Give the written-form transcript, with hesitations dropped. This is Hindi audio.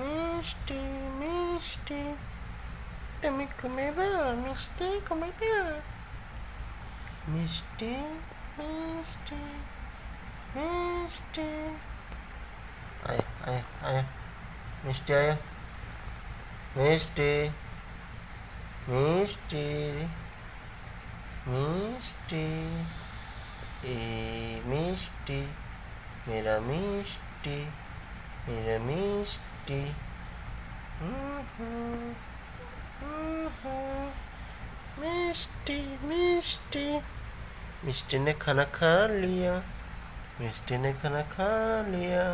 Misti, misti, te mi comeva, misti comeva. Misti, misti, misti. Ayo, misti ayo. Misti, misti, misti. मिष्टी मेरा मिष्टी मेरा मिष्टी मिष्टी मिष्टी मिष्टी ने खाना खा लिया मिष्टी ने खाना खा लिया